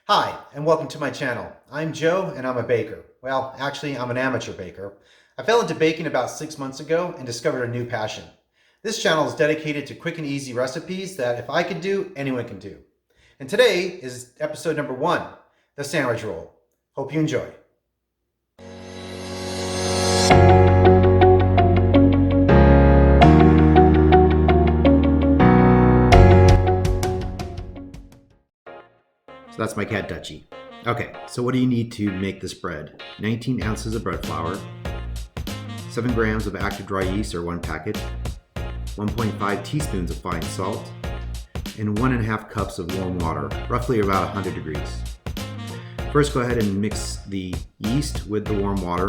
Hi, and welcome to my channel. I'm Joe, and I'm a baker. Well, actually, I'm an amateur baker. I fell into baking about 6 months ago and discovered a new passion. This channel is dedicated to quick and easy recipes that if I can do, anyone can do. And today is episode number 1, the sandwich roll. Hope you enjoy. So that's my cat Dutchie. Okay, so what do you need to make this bread? 19 ounces of bread flour, 7 grams of active dry yeast or 1 packet, 1.5 teaspoons of fine salt, and 1.5 cups of warm water, roughly about 100 degrees. First, go ahead and mix the yeast with the warm water.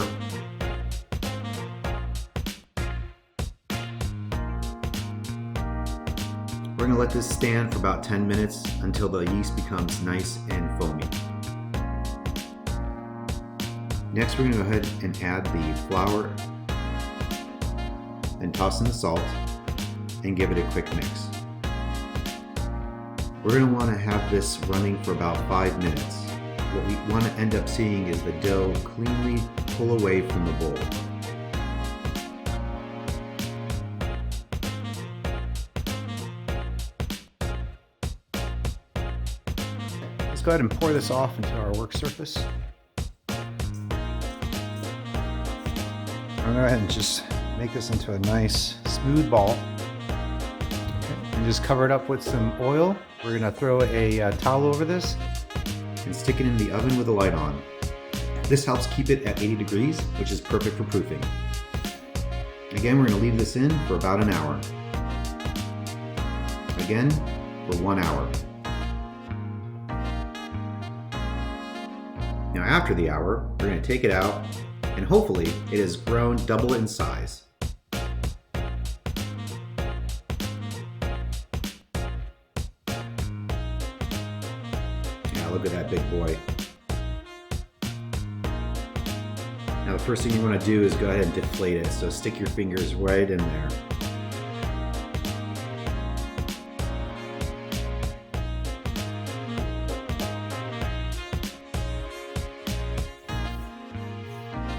We're going to let this stand for about 10 minutes until the yeast becomes nice and foamy. Next, we're going to go ahead and add the flour and toss in the salt and give it a quick mix. We're going to want to have this running for about 5 minutes. What we want to end up seeing is the dough cleanly pull away from the bowl. Let's go ahead and pour this off into our work surface. I'm going to go ahead and just make this into a nice smooth ball. Okay. And just cover it up with some oil. We're going to throw a towel over this and stick it in the oven with the light on. This helps keep it at 80 degrees, which is perfect for proofing. Again, we're going to leave this in for about an hour. Again, for 1 hour. Now after the hour, we're going to take it out and hopefully it has grown double in size. Yeah, look at that big boy. Now the first thing you want to do is go ahead and deflate it, so stick your fingers right in there.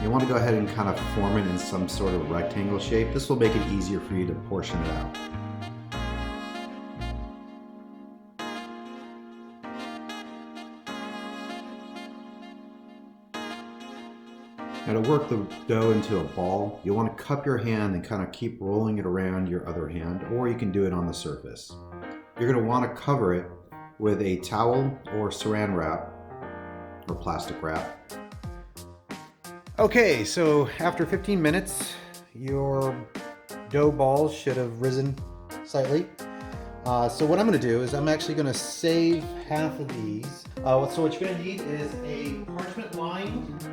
You want to go ahead and kind of form it in some sort of rectangle shape. This will make it easier for you to portion it out. Now to work the dough into a ball, you want to cup your hand and kind of keep rolling it around your other hand, or you can do it on the surface. You're going to want to cover it with a towel or saran wrap or plastic wrap. Okay, so after 15 minutes, your dough balls should have risen slightly. So what I'm going to do is I'm actually going to save half of these. So what you're going to need is a parchment-lined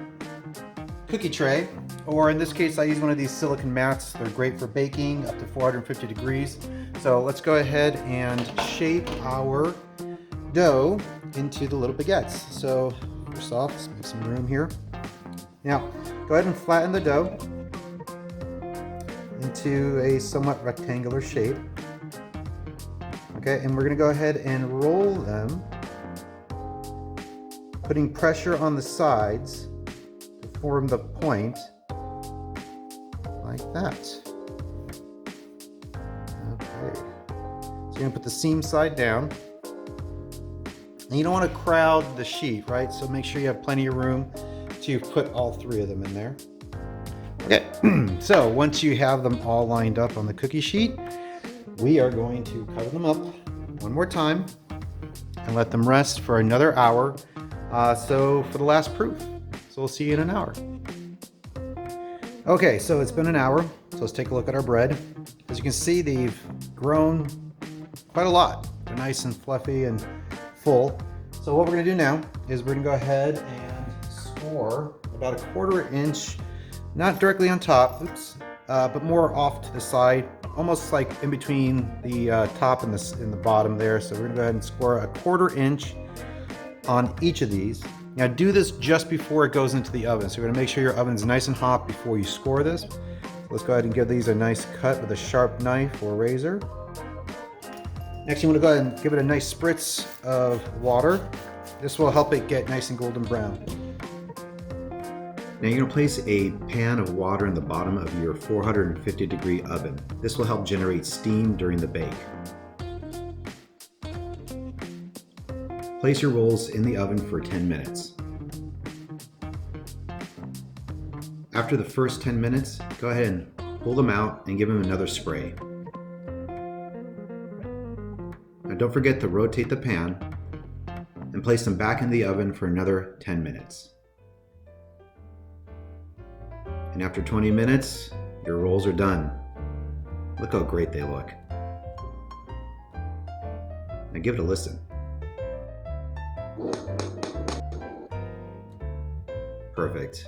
cookie tray, or in this case I use one of these silicone mats. They're great for baking up to 450 degrees. So let's go ahead and shape our dough into the little baguettes. So first off, let's make some room here. Now, go ahead and flatten the dough into a somewhat rectangular shape. Okay, and we're going to go ahead and roll them, putting pressure on the sides to form the point, like that. Okay, so you're going to put the seam side down. And you don't want to crowd the sheet, right? So make sure you have plenty of room to put all 3 of them in there. Okay, so once you have them all lined up on the cookie sheet, we are going to cover them up one more time and let them rest for another hour. So for the last proof. So we'll see you in an hour. Okay, so it's been an hour. So let's take a look at our bread. As you can see, they've grown quite a lot. They're nice and fluffy and full. So what we're gonna do now is we're gonna go ahead and score about a 1/4 inch, not directly on top, but more off to the side, almost like in between the top and the bottom there. So we're gonna go ahead and score a 1/4 inch on each of these. Now do this just before it goes into the oven. So you're gonna make sure your oven's nice and hot before you score this. So let's go ahead and give these a nice cut with a sharp knife or razor. Next, you want to go ahead and give it a nice spritz of water. This will help it get nice and golden brown. Now you're going to place a pan of water in the bottom of your 450-degree oven. This will help generate steam during the bake. Place your rolls in the oven for 10 minutes. After the first 10 minutes, go ahead and pull them out and give them another spray. Now don't forget to rotate the pan and place them back in the oven for another 10 minutes. And after 20 minutes, your rolls are done. Look how great they look. Now give it a listen. Perfect.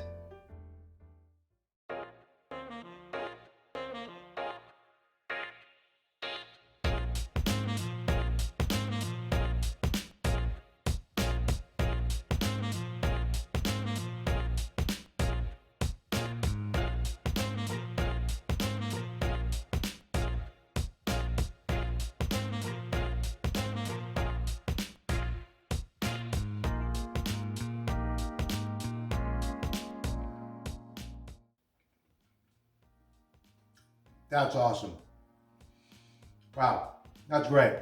That's awesome. Wow, that's great.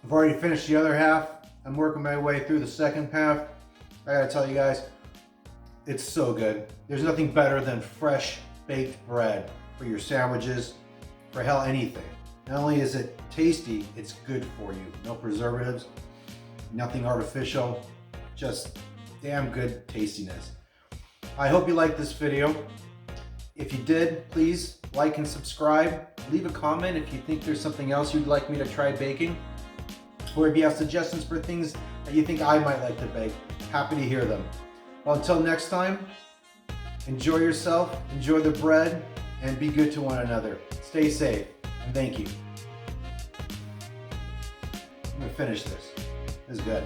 I've already finished the other half. I'm working my way through the second half. I gotta tell you guys, it's so good. There's nothing better than fresh baked bread for your sandwiches, for hell, anything. Not only is it tasty, it's good for you. No preservatives, nothing artificial, just damn good tastiness. I hope you liked this video. If you did, please like and subscribe. Leave a comment if you think there's something else you'd like me to try baking, or if you have suggestions for things that you think I might like to bake. Happy to hear them. Well, until next time, enjoy yourself, enjoy the bread, and be good to one another. Stay safe, and thank you. I'm gonna finish this. This is good.